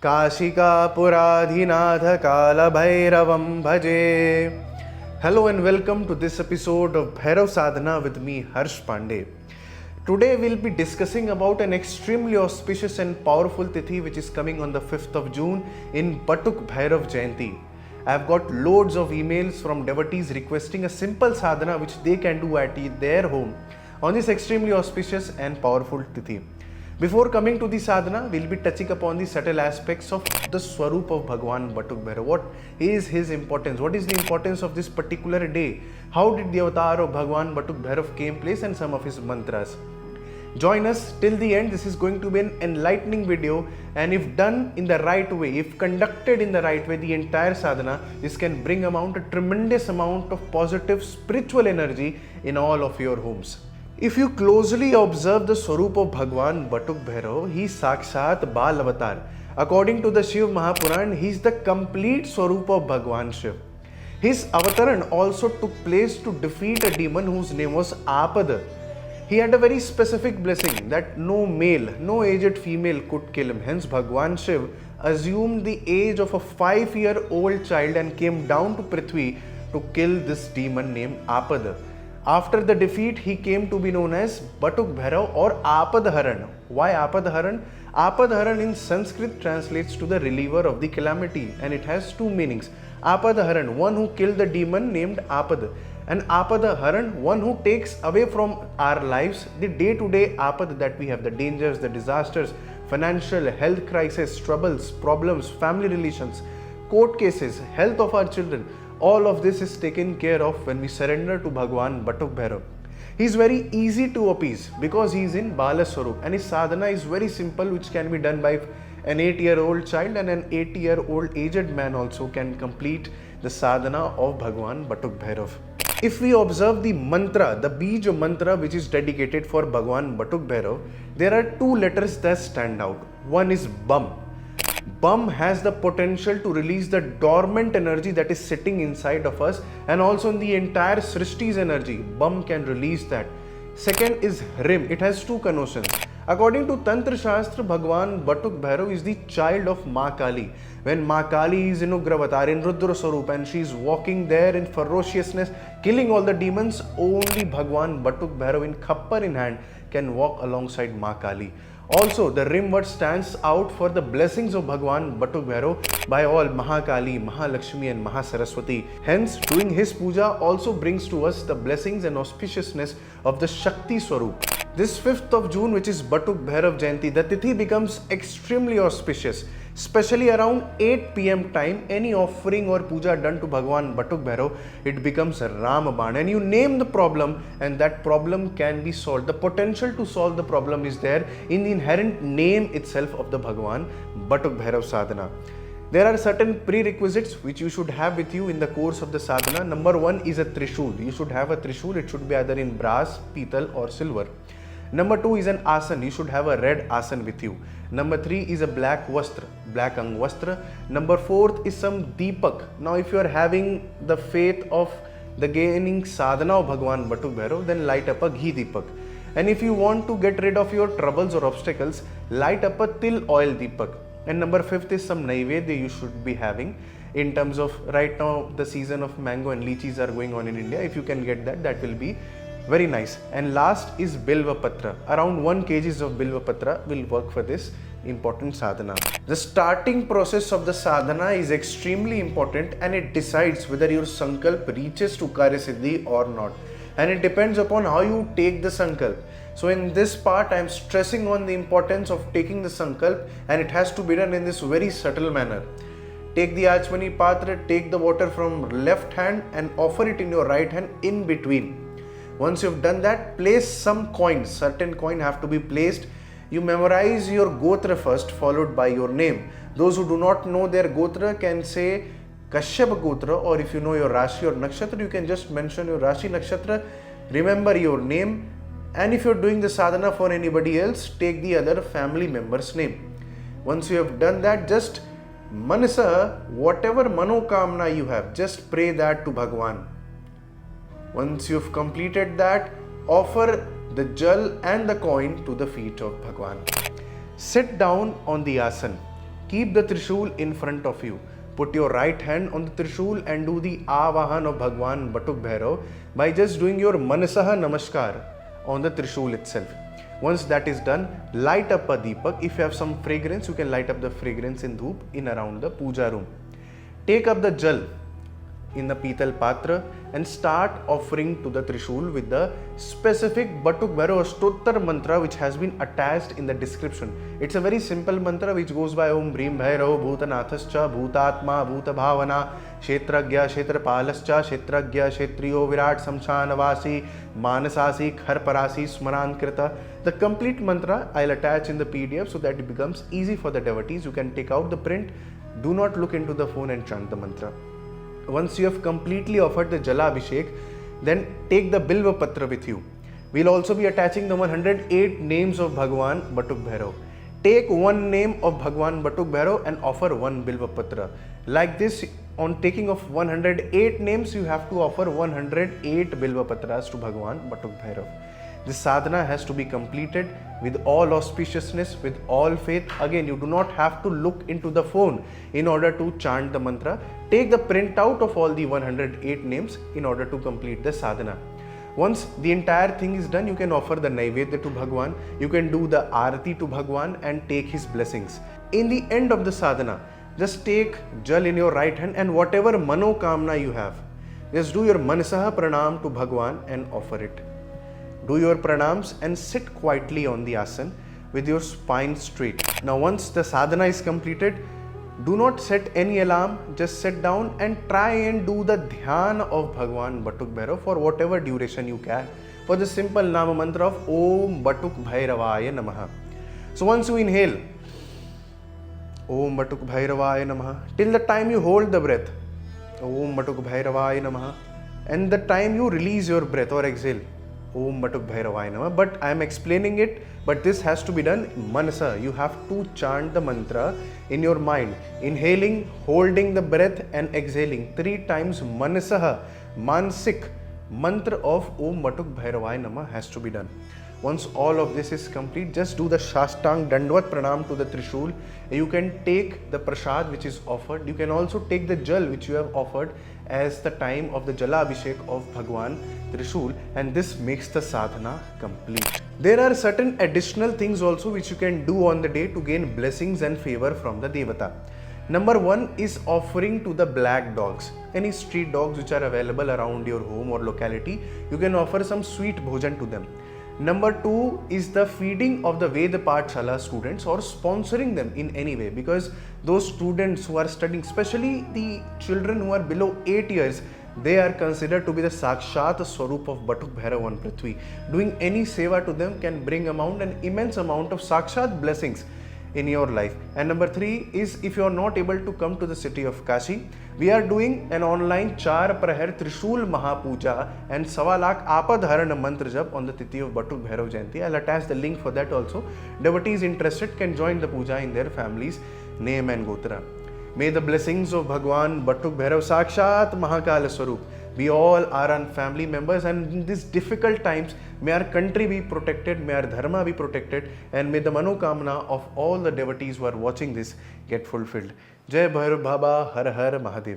काशिकापुराधिनाथ कालभैरवं भजे. Hello and welcome to this episode of Bhairav Sadhana with me Harsh Pandey. Today we'll be discussing about an extremely auspicious and powerful tithi which is coming on the 5th of June in Batuk Bhairav Jayanti. I've got loads of emails from devotees requesting a simple sadhana which they can do at their home on this extremely auspicious and powerful tithi. Before coming to the sadhana, we'll be touching upon the subtle aspects of the Swarup of Bhagwan Batuk Bhairav. What is his importance? What is the importance of this particular day? How did the avatar of Bhagwan Batuk Bhairav came place and some of his mantras? Join us till the end. This is going to be an enlightening video, and if done in the right way, if conducted in the right way, the entire sadhana, this can bring about a tremendous amount of positive spiritual energy in all of your homes. If you closely observe the Swarup of Bhagwan Batuk Bhairav, he is Sakshat Bal Avatar. According to the Shiv Mahapuran, he is the complete Swarup of Bhagwan Shiv. His avataran also took place to defeat a demon whose name was Apad. He had a very specific blessing that no male, no aged female could kill him. Hence Bhagwan Shiv assumed the age of a 5-year-old child and came down to Prithvi to kill this demon named Apad. After the defeat, he came to be known as Batuk Bhairav or Apadharan. Why Apadharan? Apadharan in Sanskrit translates to the reliever of the calamity, and it has two meanings. Apadharan, one who killed the demon named Apad, and Apadharan, one who takes away from our lives the day-to-day apad that we have, the dangers, the disasters, financial, health crisis, troubles, problems, family relations, court cases, health of our children. All of this is taken care of when we surrender to Bhagwan Batuk Bhairav. He is very easy to appease because he is in Bala Swarup, and his sadhana is very simple, which can be done by an 8-year-old child, and an 80-year-old aged man also can complete the sadhana of Bhagwan Batuk Bhairav. If we observe the mantra, the Bij mantra which is dedicated for Bhagwan Batuk Bhairav, there are two letters that stand out. One is Bam. Bam has the potential to release the dormant energy that is sitting inside of us, and also in the entire Srishti's energy. Bam can release that. Second is Rim. It has two connotations. According to Tantra Shastra, Bhagwan Batuk Bhairav is the child of Ma Kali. When Ma Kali is in Ugravatar, in Rudra Swarup, and she is walking there in ferociousness, killing all the demons, only Bhagwan Batuk Bhairav in Khappar in hand can walk alongside Ma Kali. Also, the Rim word stands out for the blessings of Bhagwan Batuk Bhairav by all Mahakali, Mahalakshmi and Mahasaraswati. Hence, doing his puja also brings to us the blessings and auspiciousness of the Shakti Swarup. This 5th of June, which is Batuk Bhairav Jayanti, the tithi becomes extremely auspicious. Especially around 8 p.m. time, any offering or puja done to Bhagwan Batuk Bhairav, it becomes a Ramaban, and you name the problem and that problem can be solved. The potential to solve the problem is there in the inherent name itself of the Bhagwan Batuk Bhairav sadhana. There are certain prerequisites which you should have with you in the course of the sadhana. Number one is a Trishul. You should have a Trishul. It should be either in brass, pital or silver. Number 2 is an asan. You should have a red asan with you. Number 3 is a black vastra, black ang vastra. Number 4 is some deepak. Now if you are having the faith of the gaining sadhana of Bhagwan Batuk Bhairav, then light up a ghee deepak. And if you want to get rid of your troubles or obstacles, light up a til oil deepak. And number 5th is some naivedya you should be having. In terms of right now the season of mango and lychees are going on in India. If you can get that, that will be very nice. And last is Bilva Patra. Around 1 kg of Bilva Patra will work for this important sadhana. The starting process of the sadhana is extremely important, and it decides whether your sankalp reaches to Karya Siddhi or not. And it depends upon how you take the sankalp. So in this part, I am stressing on the importance of taking the sankalp, and it has to be done in this very subtle manner. Take the Achmani Patra, take the water from left hand and offer it in your right hand in between. Once you've done that, place some coins. Certain coin have to be placed. You memorize your Gotra first, followed by your name. Those who do not know their Gotra can say Kashyap Gotra, or if you know your Rashi or Nakshatra, you can just mention your Rashi Nakshatra. Remember your name, and if you're doing the sadhana for anybody else, take the other family member's name. Once you have done that, just Manasa, whatever Manokamna you have, just pray that to Bhagwan. Once you've completed that, offer the jal and the coin to the feet of Bhagwan. Sit down on the asan. Keep the Trishul in front of you. Put your right hand on the Trishul and do the Avahan of Bhagwan Batuk Bhairav by just doing your Manasaha Namaskar on the Trishul itself. Once that is done, light up a Deepak. If you have some fragrance, you can light up the fragrance in Dhoop in around the puja room. Take up the Jal in the Pital Patra and start offering to the Trishul with the specific Batuk Bhairav Astottar mantra which has been attached in the description. It's a very simple mantra which goes by Om Bhrim Bhairav Bhutanathascha Bhutatma Bhutabhavana Kshetragya Kshetrapalascha Kshetragya Kshetriyo Virat Samshanavasi Manasasi Kharparasi Smarankrita. The complete mantra I'll attach in the PDF so that it becomes easy for the devotees. You can take out the print. Do not look into the phone and chant the mantra. Once you have completely offered the Jala Abhishek, then take the Bilva Patra with you. We'll also be attaching the 108 names of Bhagwan Batuk Bhairav. Take one name of Bhagwan Batuk Bhairav and offer one Bilva Patra. Like this, on taking of 108 names, you have to offer 108 Bilva Patras to Bhagwan Batuk Bhairav. This sadhana has to be completed with all auspiciousness, with all faith. Again, you do not have to look into the phone in order to chant the mantra. Take the printout of all the 108 names in order to complete the sadhana. Once the entire thing is done, you can offer the Naivedya to Bhagwan, you can do the Arati to Bhagwan and take his blessings. In the end of the sadhana, just take Jal in your right hand and whatever Manokamna you have, just do your Manasaha Pranam to Bhagwan and offer it. Do your pranams and sit quietly on the asan with your spine straight. Now once the sadhana is completed, do not set any alarm, just sit down and try and do the dhyan of Bhagwan Batuk Bhairav for whatever duration you can, for the simple Nama mantra of Om Batuk Bhairavaya Namaha. So once you inhale, Om Batuk Bhairavaya Namaha, till the time you hold the breath, Om Batuk Bhairavaya Namaha, and the time you release your breath or exhale, Om Batuk Bhairavaya Namaha. But I am explaining it, but this has to be done manasa. You have to chant the mantra in your mind, inhaling, holding the breath and exhaling 3 times manasaha, mansik mantra of Om Batuk Bhairavaya Namaha has to be done. Once all of this is complete, just do the Shastang Dandvat Pranam to the Trishul. You can take the Prasad which is offered. You can also take the Jal which you have offered as the time of the Jala Abhishek of Bhagwan Trishul, and this makes the sadhana complete. There are certain additional things also which you can do on the day to gain blessings and favor from the Devata. Number 1 is offering to the black dogs. Any street dogs which are available around your home or locality, you can offer some sweet bhojan to them. Number 2 is the feeding of the Veda Pathshala students or sponsoring them in any way, because those students who are studying, especially the children who are below 8 years, they are considered to be the Sakshat Swarup of Batuk Bhairav on Prithvi. Doing any seva to them can bring an immense amount of Sakshat blessings in your life. And number 3 is, if you are not able to come to the city of Kashi, we are doing an online Char Prahar Trishul Mahapuja and 1.25 lakh Apadharan Mantra Jap on the Tithi of Batuk Bhairav Jayanti. I'll attach the link for that also. Devotees interested can join the puja in their family's name and gotra. May the blessings of Bhagwan Batuk Bhairav Sakshat Mahakala Swarup be all our family members, and in these difficult times, may our country be protected, may our dharma be protected, and may the manokamna of all the devotees who are watching this get fulfilled. Jai Bhairav Baba, Har Har Mahadev.